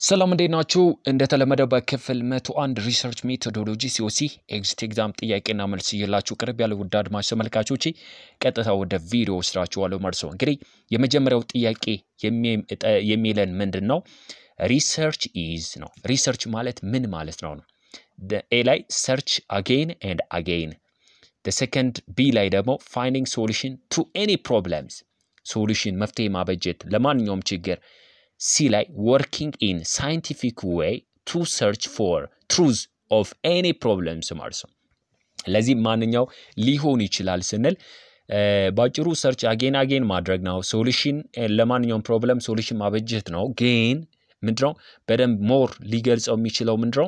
ሰላም እንዴት ናችሁ እንደተለመደው በክፍል 101 ሪሰርች ሜቶዶሎጂ ሲኦሲ ኤግዚት ኤግዛም ጥያቄና መልስ ይላችሁ ቅርብ ያለው ውድ አድማጭ ተመልካቾቼ ቀጥታ ወደ ቪዲዮ ወስዳችኋለሁ ማለት ነው። እንግዲህ የመጀመሪያው ጥያቄ የሚለን ምንድነው? ሪሰርች ኢዝ ነው። ሪሰርች ማለት ምን ማለት ነው? ኤ ላይ ሰርች again and again. the second B ላይ ደግሞ finding solution to any problems. ሶሉሽን መፍትሄ ማበጀት ለማንኛውም ችግር። C like working in scientific way to search for truth of any problems ማለት ነው። ለዚህ ማንኛው ሊሆን ይችላል ስንል ባጭሩ ሰርች again ማድረግ ነው። ሶሉሽን ለማንኛውም ፕሮብለም ሶሉሽን ማበጀት ነው። ግን ምንድነው በደንብ ሞር ሊገልጸው የሚችለው ምንድነው?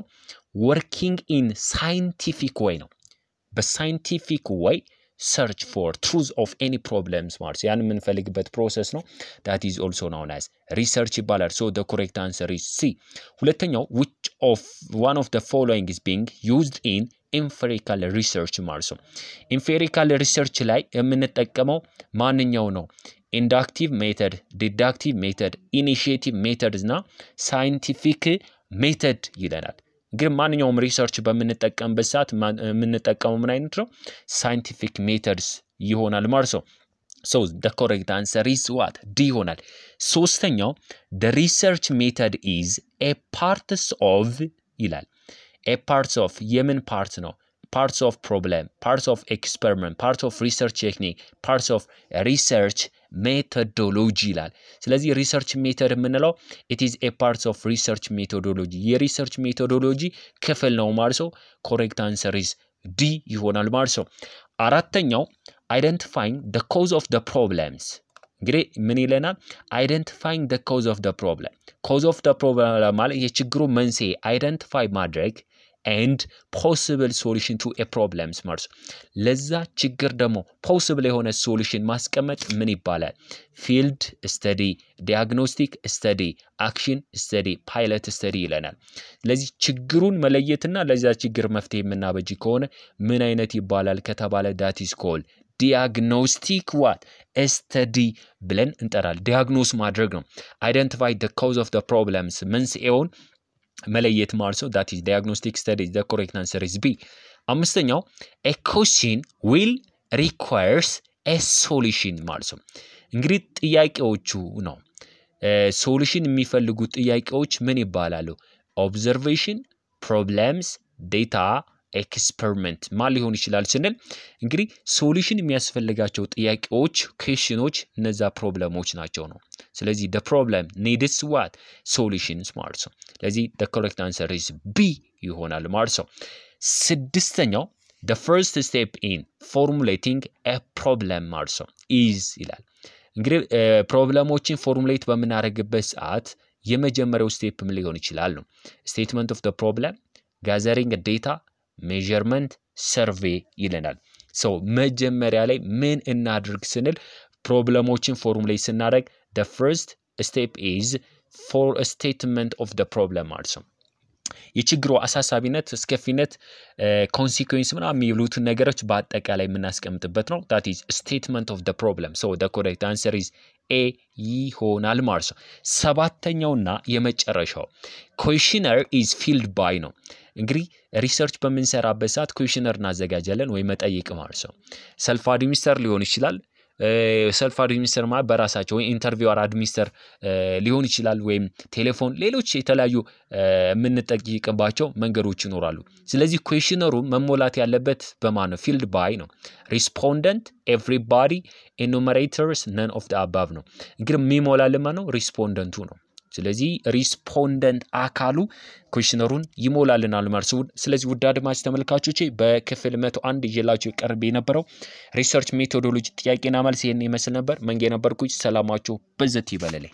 working in scientific way ነው። በሳይንቲፊክ way search for truth of any problems ማለት ያን የምንፈልግበት ፕሮሰስ ነው። that is also known as research ይባላል። so the correct answer is C. ሁለተኛው which of one of the following is being used in empirical research ማለት ነው። empirical research ላይ የምንጠቀመው ማንኛው ነው? inductive method, deductive method, initiative methods እና scientific method ይለናል። ግን ማንኛውም ሪሰርች በምንጠቀምበት ሰዓት የምንጠቀመው ምን አይነት ነው? scientific methods ይሆናል ማለት ነው። so the correct answer is what? D ይሆናል። ሶስተኛው the research method is a parts of ይላል። a parts of የምን ፓርት ነው? parts of problem, parts of experiment, parts of research technique, parts of research methodology ይላል። ስለዚህ ሪሰርች ሜተድ የምንለው it is a part of research methodology የሪሰርች ሜቶዶሎጂ ክፍል ነው ማለት ነው። correct answer is D ይሆናል ማለት ነው። አራተኛው identifying the cause of the problems እንግዲህ ምን ይለናል? identifying the cause of the problem. cause of the problem ማለት የችግሩ መንስኤ identify ማድረግ and possible solution to a problems ማለት ለዛ ችግር ደግሞ possible የሆነ solution ማስቀመጥ ምን ይባላል? field study, diagnostic study, action study, pilot study ይለናል። ስለዚህ ችግሩን መለየትና ለዛ ችግር መፍትሄ የምናበጅ ከሆነ ምን አይነት ይባላል ከተባለ that is called diagnostic what? study ብለን እንጠራለን። diagnose ማድረግ ነው። identify the cause of the problems መንስኤውን መለየት ማለት ነው። that is diagnostic study. the correct answer is B. አምስተኛው a question will requires a solution ማለት ነው። እንግዲህ ጥያቄዎቹ ነው ሶሉሽን የሚፈልጉ ጥያቄዎች ምን ይባላሉ? observation, problems, data, experiment ማን ሊሆን ይችላል ስንል እንግዲህ ሶሉሽን የሚያስፈልጋቸው ጥያቄዎች ኩዌስችኖች እነዛ ፕሮብለሞች ናቸው ነው። ስለዚህ the problem needs what? solutions ማለት ነው። ስለዚህ the correct answer is B ይሆናል ማለት ነው። ስድስተኛው the first step in formulating a problem ማለት ነው is ይላል። እንግዲህ ፕሮብለሞችን ፎርሙሌት በመናረግበት ሰዓት የመጀመሪያው ስቴፕ ምን ሊሆን ይችላል ነው? statement of the problem, gathering data, measurement, survey ይለናል። so መጀመሪያ ላይ ምን እናድርግ ስንል ፕሮብለሞችን ፎርሙሌት ስናደርግ the first step is for a statement of the problem ማለት ነው። የችግሩ አሳሳቢነት እስከፊነት consequence ምናምን የሚሉትን ነገሮች በአጠቃላይ የምናስቀምጥበት ነው። that is statement of the problem. so the correct answer is A ይሆናል ማለት ነው። ሰባተኛውና የመጨረሻው questionnaire is filled by ነው። እንግዲህ ሪሰርች በምንሰራበት ሰዓት questionnaire እናዘጋጃለን ወይ መጠይቅ ማለት ነው። self administer ሊሆን ይችላል። self administer ማለት በራሳቸው ወይ ኢንተርቪውር አድሚኒስተር ሊሆን ይችላል ወይም ቴሌፎን ሌሎች የተለያዩ የምንጠይቅባቸው መንገዶች ይኖራሉ። ስለዚህ questionnaire መሞላት ያለበት በማን ነው? filled by ነው። respondent, everybody, enumerators, none of the above ነው። እንግዲህ የሚሞላልን ማን ነው? ሪስፖንደንቱ ነው። ስለዚህ ሪስፖንደንት አካሉ ኩዌስችነሩን ይሞላልናል ማለት ነው። ስለዚህ ውድ አድማጭ ተመልካቾቼ በክፍል 101 ይዤላችሁ ቀርቤ የነበረው ሪሰርች ሜቶዶሎጂ ጥያቄና መልስ ይሄን ይመስል ነበር። መንጌ ነበርኩኝ። ሰላማችሁ በዘት ይበለልኝ።